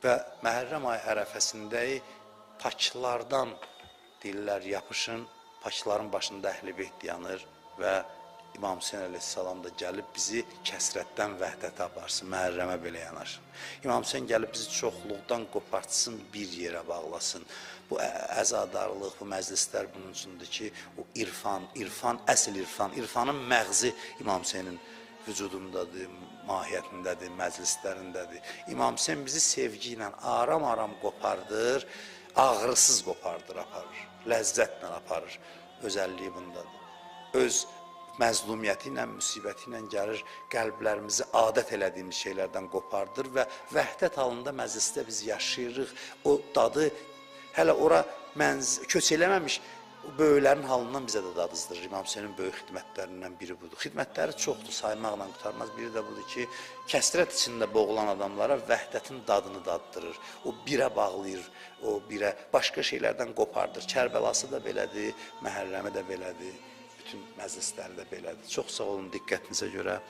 Və Məhərrəm ayı ərəfəsindəyik, paklardan deyirlər yapışın, pakların başında Əhl-i Beyt yanır və İmam Hüseyin əleyhissalam da gəlib bizi kəsrətdən vəhdətə aparsın, Məhərrəmə belə yanaşın. İmam Hüseyin gəlib bizi çoxluqdan qopartsın, bir yerə bağlasın. Bu əzadarlıq, bu məclislər bunun üçündür ki, o irfan, əsl irfan, irfanın məğzi İmam Hüseynin vücudundadır, mahiyyətindədir, məclislərindədir. İmam Hüseyin bizi sevgi ilə aram-aram qopardır, ağrısız qopardır, aparır, ləzzətlə aparır. Özəlliyi bundadır. Öz məzlumiyyəti ilə, müsibəti ilə gəlir, qəlblərimizi adət elədiyimiz şeylərdən qopardır və vəhdət halında məclisdə biz yaşayırıq. O dadı hələ ora köç eləməmiş, böyüklərin halından bizə də dadızdırır. İmam Hüseynin böyük xidmətlərindən biri budur. Xidmətləri çoxdur, saymaqla qutarmaz. Biri də budur ki, kəsrət içində boğulan adamlara vəhdətin dadını daddırır. O birə bağlayır, o birə başqa şeylərdən qopardır. Kərbəlası da belədir, Məhərrəmi də belədir, bütün məclisləri də belədir. Çox sağ olun diqqətinizə görə.